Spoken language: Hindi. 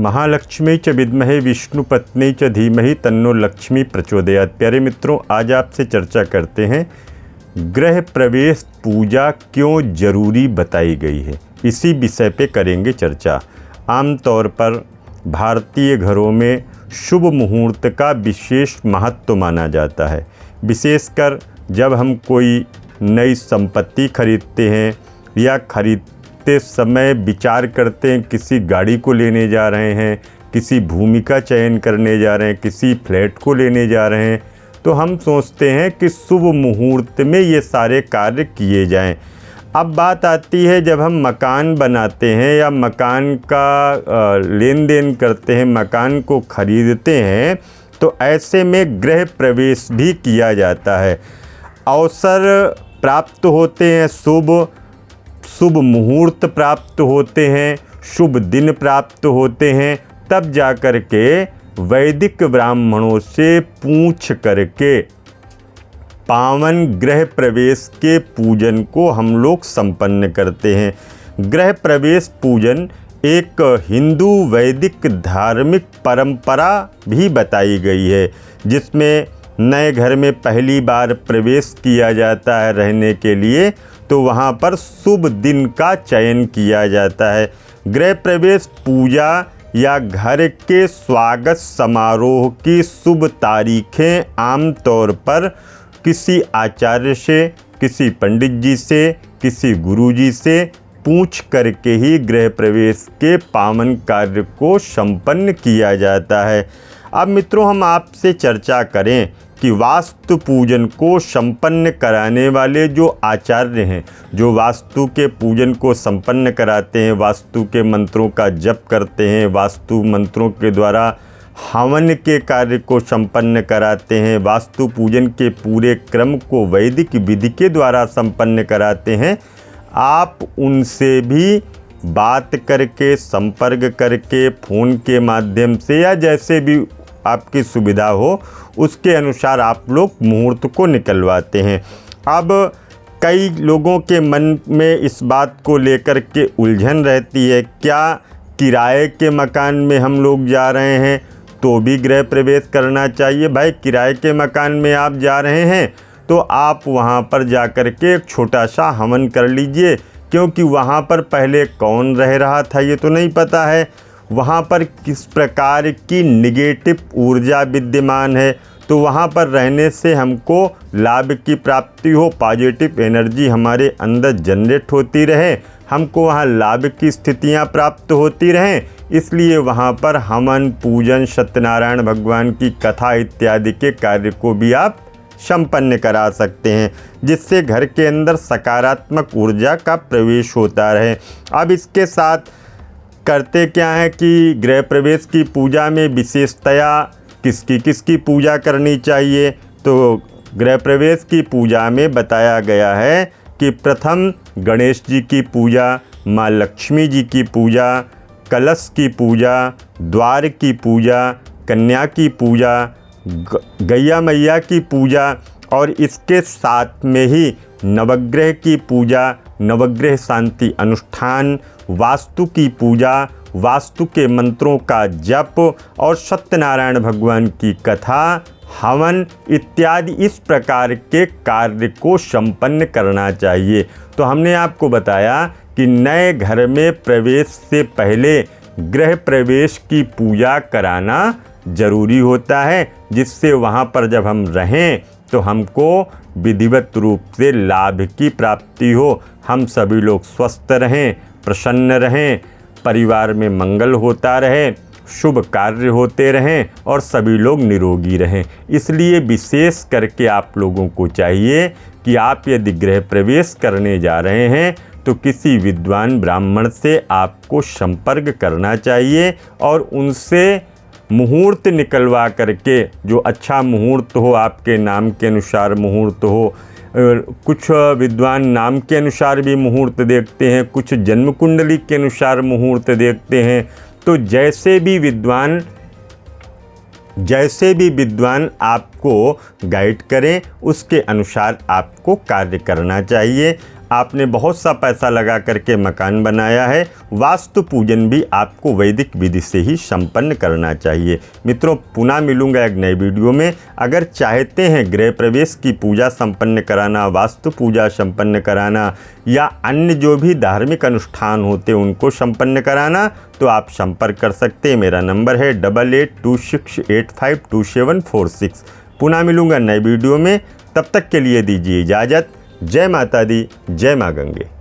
महालक्ष्मी च विद्महे विष्णुपत्नी च धीमहि तन्नो लक्ष्मी प्रचोदयात्। प्यारे मित्रों, आज आपसे चर्चा करते हैं गृह प्रवेश पूजा क्यों जरूरी बताई गई है। इसी विषय पे करेंगे चर्चा। आमतौर पर भारतीय घरों में शुभ मुहूर्त का विशेष महत्व माना जाता है। विशेषकर जब हम कोई नई संपत्ति खरीदते हैं या खरीदते समय विचार करते हैं, किसी गाड़ी को लेने जा रहे हैं, किसी भूमि का चयन करने जा रहे हैं, किसी फ्लैट को लेने जा रहे हैं, तो हम सोचते हैं कि शुभ मुहूर्त में ये सारे कार्य किए जाएं। अब बात आती है जब हम मकान बनाते हैं या मकान का लेन देन करते हैं, मकान को खरीदते हैं, तो ऐसे में गृह प्रवेश भी किया जाता है। अवसर प्राप्त होते हैं, शुभ मुहूर्त प्राप्त होते हैं, शुभ दिन प्राप्त होते हैं, तब जा कर के वैदिक ब्राह्मणों से पूछ करके पावन गृह प्रवेश के पूजन को हम लोग संपन्न करते हैं। गृह प्रवेश पूजन एक हिंदू वैदिक धार्मिक परंपरा भी बताई गई है, जिसमें नए घर में पहली बार प्रवेश किया जाता है रहने के लिए, तो वहाँ पर शुभ दिन का चयन किया जाता है। गृह प्रवेश पूजा या घर के स्वागत समारोह की शुभ तारीखें आमतौर पर किसी आचार्य से, किसी पंडित जी से, किसी गुरुजी से पूछ करके ही गृह प्रवेश के पावन कार्य को संपन्न किया जाता है। अब मित्रों, हम आपसे चर्चा करें कि वास्तु पूजन को संपन्न कराने वाले जो आचार्य हैं, जो वास्तु के पूजन को संपन्न कराते हैं, वास्तु के मंत्रों का जप करते हैं, वास्तु मंत्रों के द्वारा हवन के कार्य को संपन्न कराते हैं, वास्तु पूजन के पूरे क्रम को वैदिक विधि के द्वारा संपन्न कराते हैं, आप उनसे भी बात करके, संपर्क करके, फ़ोन के माध्यम से या जैसे भी आपकी सुविधा हो उसके अनुसार आप लोग मुहूर्त को निकलवाते हैं। अब कई लोगों के मन में इस बात को लेकर के उलझन रहती है, क्या किराए के मकान में हम लोग जा रहे हैं तो भी गृह प्रवेश करना चाहिए? भाई, किराए के मकान में आप जा रहे हैं तो आप वहाँ पर जा कर के एक छोटा सा हवन कर लीजिए, क्योंकि वहाँ पर पहले कौन रह रहा था ये तो नहीं पता है, वहाँ पर किस प्रकार की निगेटिव ऊर्जा विद्यमान है, तो वहाँ पर रहने से हमको लाभ की प्राप्ति हो, पॉजिटिव एनर्जी हमारे अंदर जनरेट होती रहे, हमको वहाँ लाभ की स्थितियाँ प्राप्त होती रहें, इसलिए वहाँ पर हवन, पूजन, सत्यनारायण भगवान की कथा इत्यादि के कार्य को भी आप संपन्न करा सकते हैं, जिससे घर के अंदर सकारात्मक ऊर्जा का प्रवेश होता रहे। अब इसके साथ करते क्या है कि गृह प्रवेश की पूजा में विशेषतया किसकी पूजा करनी चाहिए, तो गृह प्रवेश की पूजा में बताया गया है कि प्रथम गणेश जी की पूजा, माँ लक्ष्मी जी की पूजा, कलश की पूजा, द्वार की पूजा, कन्या की पूजा, गैया मैया की पूजा और इसके साथ में ही नवग्रह की पूजा, नवग्रह शांति अनुष्ठान, वास्तु की पूजा, वास्तु के मंत्रों का जप और सत्यनारायण भगवान की कथा, हवन इत्यादि इस प्रकार के कार्य को संपन्न करना चाहिए। तो हमने आपको बताया कि नए घर में प्रवेश से पहले गृह प्रवेश की पूजा कराना जरूरी होता है, जिससे वहाँ पर जब हम रहें तो हमको विधिवत रूप से लाभ की प्राप्ति हो, हम सभी लोग स्वस्थ रहें, प्रसन्न रहें, परिवार में मंगल होता रहे, शुभ कार्य होते रहें और सभी लोग निरोगी रहें। इसलिए विशेष करके आप लोगों को चाहिए कि आप यदि गृह प्रवेश करने जा रहे हैं तो किसी विद्वान ब्राह्मण से आपको संपर्क करना चाहिए और उनसे मुहूर्त निकलवा करके, जो अच्छा मुहूर्त हो, आपके नाम के अनुसार मुहूर्त हो, कुछ विद्वान नाम के अनुसार भी मुहूर्त देखते हैं, कुछ जन्म कुंडली के अनुसार मुहूर्त देखते हैं, तो जैसे भी विद्वान आपको गाइड करें उसके अनुसार आपको कार्य करना चाहिए। आपने बहुत सा पैसा लगा करके मकान बनाया है, वास्तु पूजन भी आपको वैदिक विधि से ही संपन्न करना चाहिए। मित्रों, पुनः मिलूंगा एक नई वीडियो में। अगर चाहते हैं गृह प्रवेश की पूजा संपन्न कराना, वास्तु पूजा संपन्न कराना या अन्य जो भी धार्मिक अनुष्ठान होते उनको संपन्न कराना, तो आप संपर्क कर सकते हैं। मेरा नंबर है 8826852746। पुनः मिलूंगा नए वीडियो में, तब तक के लिए दीजिए इजाज़त। जय माता दी, जय माँ गंगे।